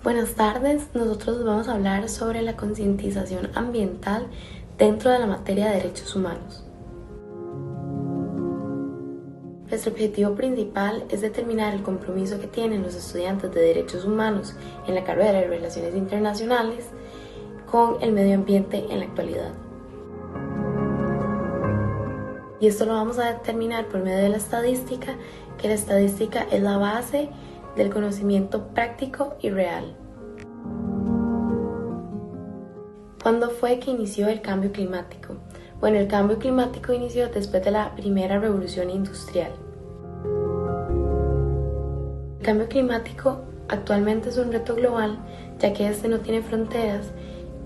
Buenas tardes, nosotros vamos a hablar sobre la concientización ambiental dentro de la materia de derechos humanos. Nuestro objetivo principal es determinar el compromiso que tienen los estudiantes de derechos humanos en la carrera de Relaciones Internacionales con el medio ambiente en la actualidad. Y esto lo vamos a determinar por medio de la estadística, que la estadística es la base del conocimiento práctico y real. ¿Cuándo fue que inició el cambio climático? Bueno, el cambio climático inició después de la primera revolución industrial. El cambio climático actualmente es un reto global, ya que este no tiene fronteras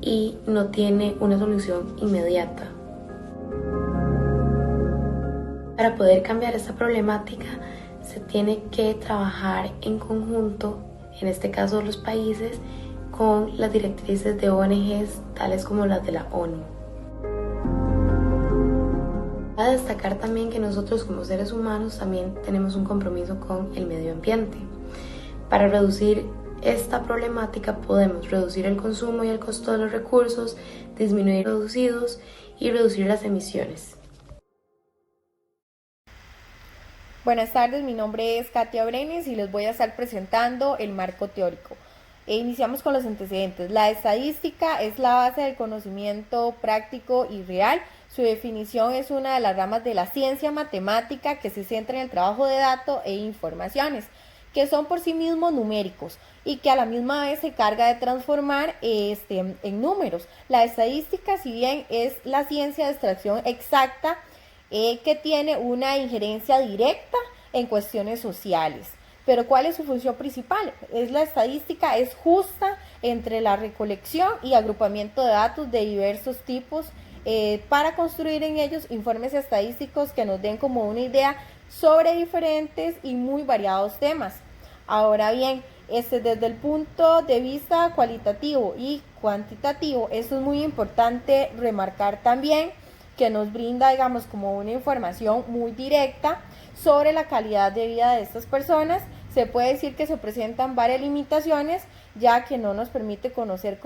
y no tiene una solución inmediata. Para poder cambiar esta problemática, se tiene que trabajar en conjunto, en este caso los países, con las directrices de ONGs tales como las de la ONU. Cabe destacar también que nosotros como seres humanos también tenemos un compromiso con el medio ambiente. Para reducir esta problemática podemos reducir el consumo y el costo de los recursos, disminuir los residuos y reducir las emisiones. Buenas tardes, mi nombre es Katia Brenes y les voy a estar presentando el marco teórico. Iniciamos con los antecedentes. La estadística es la base del conocimiento práctico y real. Su definición es una de las ramas de la ciencia matemática que se centra en el trabajo de datos e informaciones, que son por sí mismos numéricos y que a la misma vez se carga de transformar en números. La estadística, si bien es la ciencia de extracción exacta, que tiene una injerencia directa en cuestiones sociales. Pero ¿cuál es su función principal? La estadística es justa entre la recolección y agrupamiento de datos de diversos tipos para construir en ellos informes estadísticos que nos den como una idea sobre diferentes y muy variados temas. Ahora bien, desde el punto de vista cualitativo y cuantitativo, eso es muy importante remarcar también que nos brinda, digamos, como una información muy directa sobre la calidad de vida de estas personas. Se puede decir que se presentan varias limitaciones, ya que no nos permite conocer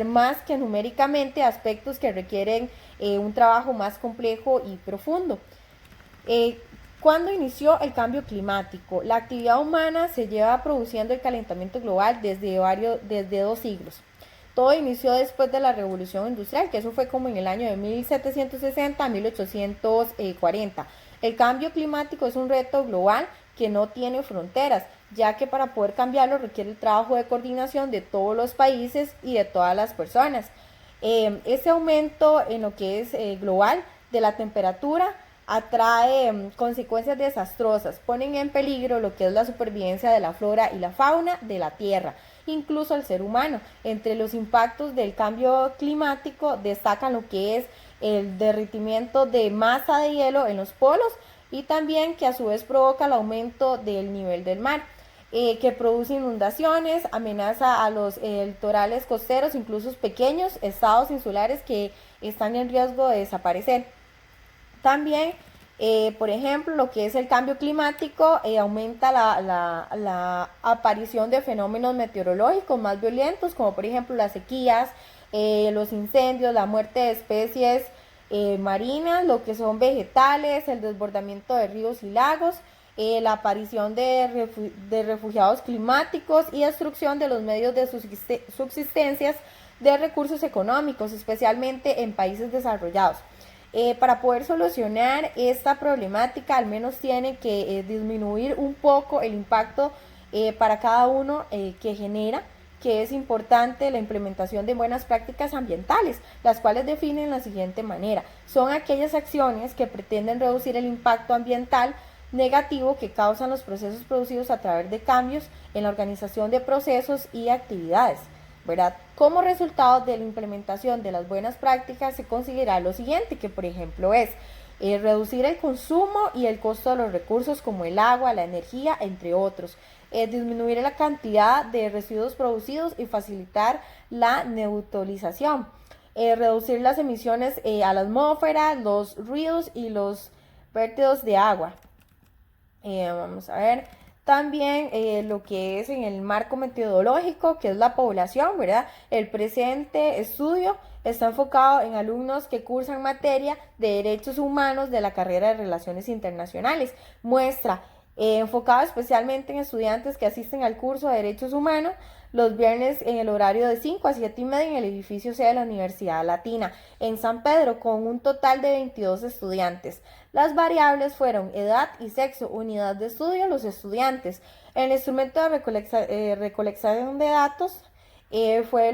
más que numéricamente aspectos que requieren un trabajo más complejo y profundo. ¿Cuándo inició el cambio climático? La actividad humana se lleva produciendo el calentamiento global desde 2 siglos. Todo inició después de la Revolución Industrial, que eso fue como en el año de 1760 a 1840. El cambio climático es un reto global que no tiene fronteras, ya que para poder cambiarlo requiere el trabajo de coordinación de todos los países y de todas las personas. Ese aumento en lo que es global de la temperatura atrae consecuencias desastrosas, ponen en peligro lo que es la supervivencia de la flora y la fauna de la Tierra, incluso al ser humano. Entre los impactos del cambio climático destacan lo que es el derretimiento de masa de hielo en los polos y también que a su vez provoca el aumento del nivel del mar. Que produce inundaciones, amenaza a los litorales costeros, incluso pequeños estados insulares que están en riesgo de desaparecer. También, por ejemplo, lo que es el cambio climático aumenta la aparición de fenómenos meteorológicos más violentos, como por ejemplo las sequías, los incendios, la muerte de especies marinas, lo que son vegetales, el desbordamiento de ríos y lagos, la aparición de refugiados climáticos y destrucción de los medios de subsistencias de recursos económicos, especialmente en países desarrollados. Para poder solucionar esta problemática, al menos tiene que disminuir un poco el impacto para cada uno que genera, que es importante la implementación de buenas prácticas ambientales, las cuales definen la siguiente manera. Son aquellas acciones que pretenden reducir el impacto ambiental negativo que causan los procesos producidos a través de cambios en la organización de procesos y actividades, ¿verdad? Como resultado de la implementación de las buenas prácticas se considera lo siguiente, que por ejemplo es reducir el consumo y el costo de los recursos como el agua, la energía, entre otros, disminuir la cantidad de residuos producidos y facilitar la neutralización, reducir las emisiones a la atmósfera, los ruidos y los vertidos de agua. Vamos a ver, También lo que es en el marco metodológico, que es la población, ¿verdad? El presente estudio está enfocado en alumnos que cursan materia de derechos humanos de la carrera de Relaciones Internacionales. Muestra enfocado especialmente en estudiantes que asisten al curso de Derechos Humanos los viernes en el horario de 5 a 7 y media en el edificio C de la Universidad Latina, en San Pedro, con un total de 22 estudiantes. Las variables fueron edad y sexo, unidad de estudio, los estudiantes. El instrumento de recolección de datos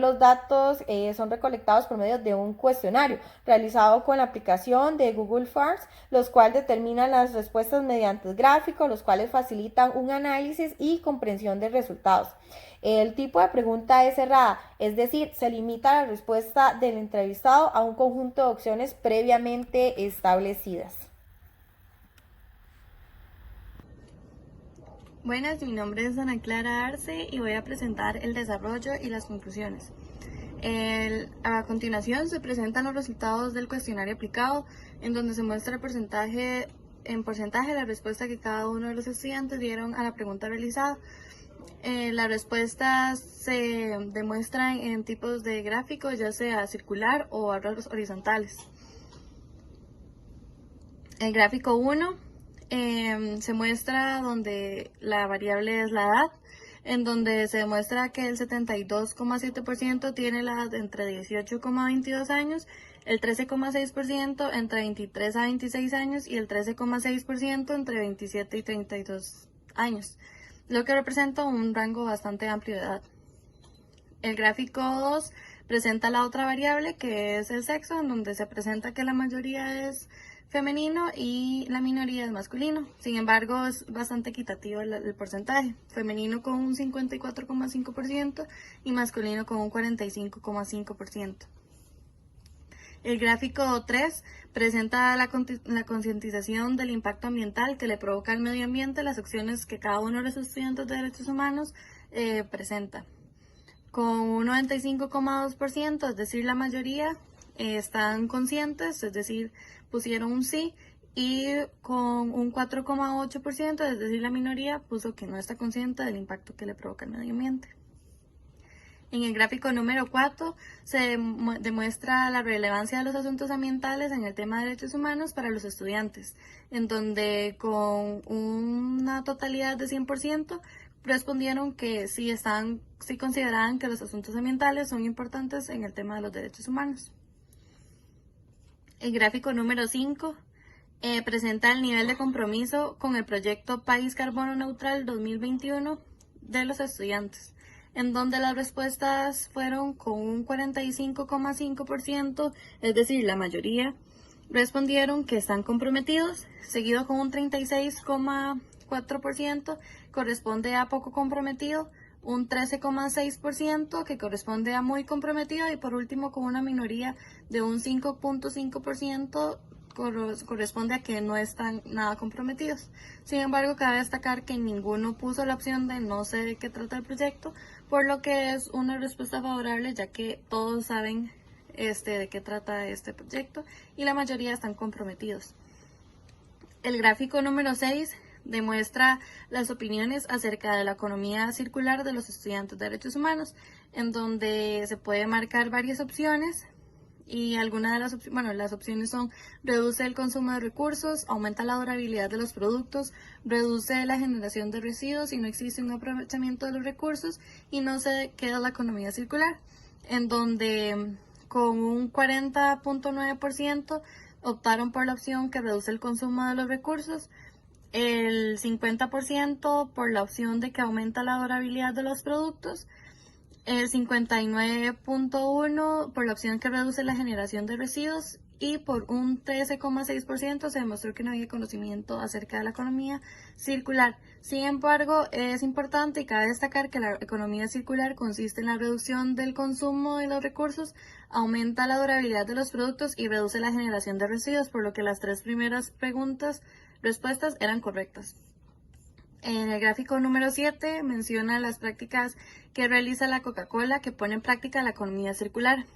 los datos son recolectados por medio de un cuestionario realizado con la aplicación de Google Forms, los cuales determinan las respuestas mediante gráficos, los cuales facilitan un análisis y comprensión de resultados. El tipo de pregunta es cerrada, es decir, se limita la respuesta del entrevistado a un conjunto de opciones previamente establecidas. Buenas, mi nombre es Ana Clara Arce y voy a presentar el desarrollo y las conclusiones. A continuación se presentan los resultados del cuestionario aplicado, en donde se muestra el porcentaje la respuesta que cada uno de los estudiantes dieron a la pregunta realizada. Las respuestas se demuestran en tipos de gráficos, ya sea circular o barras horizontales. El gráfico 1 se muestra donde la variable es la edad, en donde se demuestra que el 72,7% tiene la edad entre 18,22 años, el 13,6% entre 23 a 26 años y el 13,6% entre 27 y 32 años, lo que representa un rango bastante amplio de edad. El gráfico 2 presenta la otra variable, que es el sexo, en donde se presenta que la mayoría es femenino y la minoría es masculino. Sin embargo, es bastante equitativo el porcentaje. Femenino con un 54,5% y masculino con un 45,5%. El gráfico 3 presenta la concientización del impacto ambiental que le provoca al medio ambiente, las acciones que cada uno de los estudiantes de derechos humanos presenta. Con un 95,2%, es decir, la mayoría están conscientes, es decir, pusieron un sí, y con un 4,8%, es decir, la minoría puso que no está consciente del impacto que le provoca al medio ambiente. En el gráfico número 4 se demuestra la relevancia de los asuntos ambientales en el tema de derechos humanos para los estudiantes, en donde con una totalidad de 100% respondieron que sí consideraban que los asuntos ambientales son importantes en el tema de los derechos humanos. El gráfico número 5 presenta el nivel de compromiso con el proyecto País Carbono Neutral 2021 de los estudiantes, en donde las respuestas fueron con un 45,5%, es decir, la mayoría respondieron que están comprometidos, seguido con un 36,4% corresponde a poco comprometido, un 13,6% que corresponde a muy comprometido y por último con una minoría de un 5,5% corresponde a que no están nada comprometidos. Sin embargo, cabe destacar que ninguno puso la opción de no sé de qué trata el proyecto, por lo que es una respuesta favorable, ya que todos saben de qué trata este proyecto y la mayoría están comprometidos. El gráfico número 6 demuestra las opiniones acerca de la economía circular de los estudiantes de derechos humanos, en donde se puede marcar varias opciones. Y algunas de las opciones son: reduce el consumo de recursos, aumenta la durabilidad de los productos, reduce la generación de residuos y no existe un aprovechamiento de los recursos, y no se queda la economía circular, en donde con un 40,9% optaron por la opción que reduce el consumo de los recursos, el 50% por la opción de que aumenta la durabilidad de los productos, el 59,1% por la opción que reduce la generación de residuos y por un 13,6% se demostró que no había conocimiento acerca de la economía circular. Sin embargo, es importante y cabe destacar que la economía circular consiste en la reducción del consumo de los recursos, aumenta la durabilidad de los productos y reduce la generación de residuos, por lo que las tres primeras respuestas eran correctas. En el gráfico número 7 menciona las prácticas que realiza la Coca-Cola que pone en práctica la economía circular.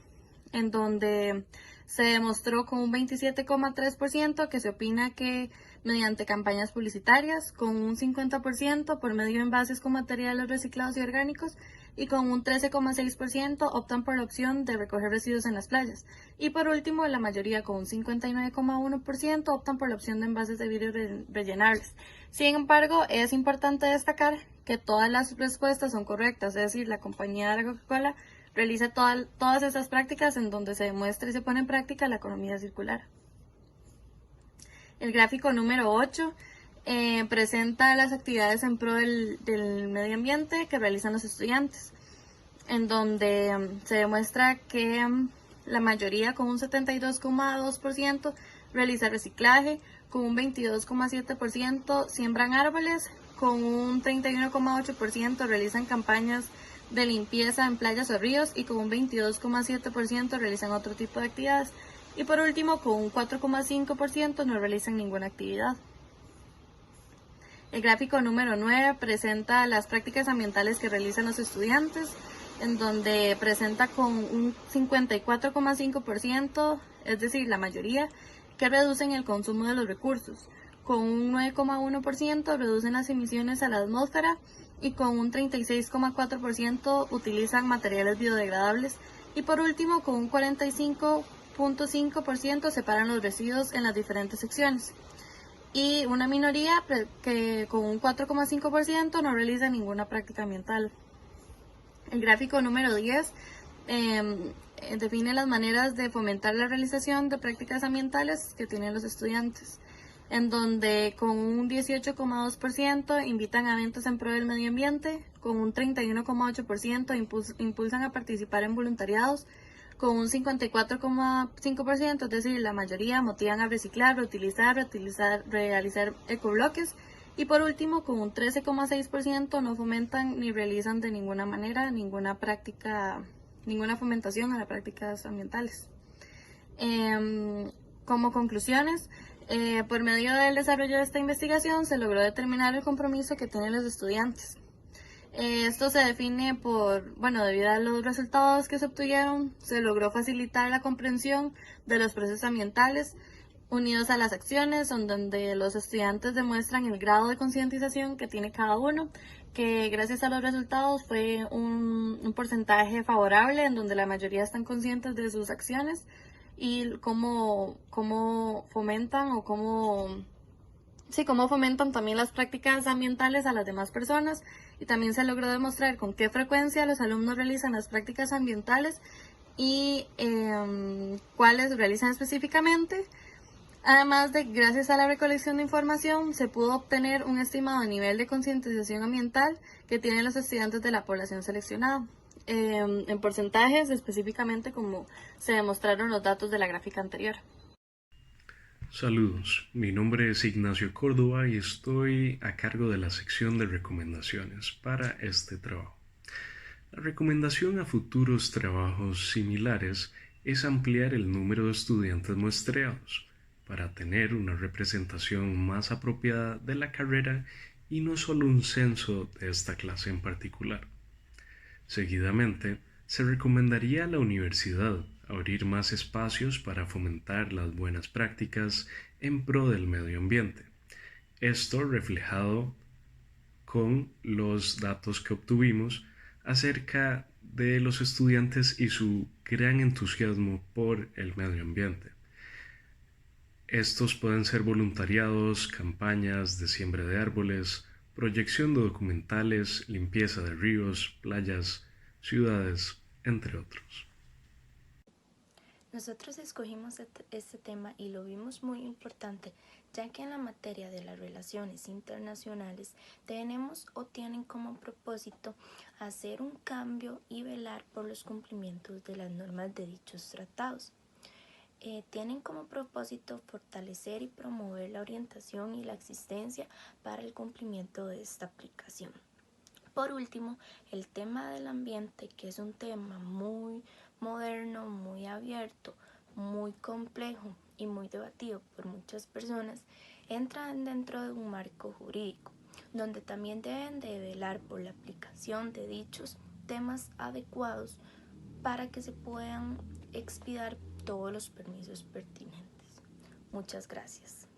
en donde se demostró con un 27,3% que se opina que mediante campañas publicitarias, con un 50% por medio de envases con materiales reciclados y orgánicos, y con un 13,6% optan por la opción de recoger residuos en las playas. Y por último, la mayoría, con un 59,1%, optan por la opción de envases de vidrio rellenables. Sin embargo, es importante destacar que todas las respuestas son correctas, es decir, la compañía de Coca-Cola realiza todas esas prácticas en donde se demuestra y se pone en práctica la economía circular. El gráfico número 8 presenta las actividades en pro del medio ambiente que realizan los estudiantes, en donde se demuestra que la mayoría, con un 72,2%, realiza reciclaje, con un 22,7% siembran árboles, con un 31,8% realizan campañas de limpieza en playas o ríos y con un 22,7% realizan otro tipo de actividades. Y por último, con un 4,5% no realizan ninguna actividad. El gráfico número 9 presenta las prácticas ambientales que realizan los estudiantes, en donde presenta con un 54,5%, es decir, la mayoría, que reducen el consumo de los recursos, con un 9,1% reducen las emisiones a la atmósfera y con un 36,4% utilizan materiales biodegradables, y por último, con un 45,5% separan los residuos en las diferentes secciones. Y una minoría que con un 4,5% no realiza ninguna práctica ambiental. El gráfico número 10 define las maneras de fomentar la realización de prácticas ambientales que tienen los estudiantes, en donde con un 18,2% invitan a eventos en pro del medio ambiente, con un 31,8% impulsan a participar en voluntariados, con un 54,5%, es decir, la mayoría motivan a reciclar, reutilizar, realizar ecobloques, y por último, con un 13,6% no fomentan ni realizan de ninguna manera ninguna fomentación a las prácticas ambientales. Como conclusiones, por medio del desarrollo de esta investigación se logró determinar el compromiso que tienen los estudiantes. Esto se define debido a los resultados que se obtuvieron, se logró facilitar la comprensión de los procesos ambientales unidos a las acciones, donde los estudiantes demuestran el grado de concientización que tiene cada uno, que gracias a los resultados fue un porcentaje favorable, en donde la mayoría están conscientes de sus acciones y cómo fomentan cómo fomentan también las prácticas ambientales a las demás personas, y también se logró demostrar con qué frecuencia los alumnos realizan las prácticas ambientales y cuáles realizan específicamente. Además de, gracias a la recolección de información, se pudo obtener un estimado nivel de concientización ambiental que tienen los estudiantes de la población seleccionada, en porcentajes específicamente como se demostraron los datos de la gráfica anterior. Saludos, mi nombre es Ignacio Córdoba y estoy a cargo de la sección de recomendaciones para este trabajo. La recomendación a futuros trabajos similares es ampliar el número de estudiantes muestreados para tener una representación más apropiada de la carrera y no solo un censo de esta clase en particular. Seguidamente, se recomendaría a la universidad abrir más espacios para fomentar las buenas prácticas en pro del medio ambiente. Esto reflejado con los datos que obtuvimos acerca de los estudiantes y su gran entusiasmo por el medio ambiente. Estos pueden ser voluntariados, campañas de siembra de árboles, proyección de documentales, limpieza de ríos, playas, ciudades, entre otros. Nosotros escogimos este tema y lo vimos muy importante, ya que en la materia de las relaciones internacionales tenemos o tienen como propósito hacer un cambio y velar por los cumplimientos de las normas de dichos tratados. Tienen como propósito fortalecer y promover la orientación y la existencia para el cumplimiento de esta aplicación. Por último, el tema del ambiente, que es un tema muy moderno, muy abierto, muy complejo y muy debatido por muchas personas, entran dentro de un marco jurídico, donde también deben de velar por la aplicación de dichos temas adecuados para que se puedan expidar todos los permisos pertinentes. Muchas gracias.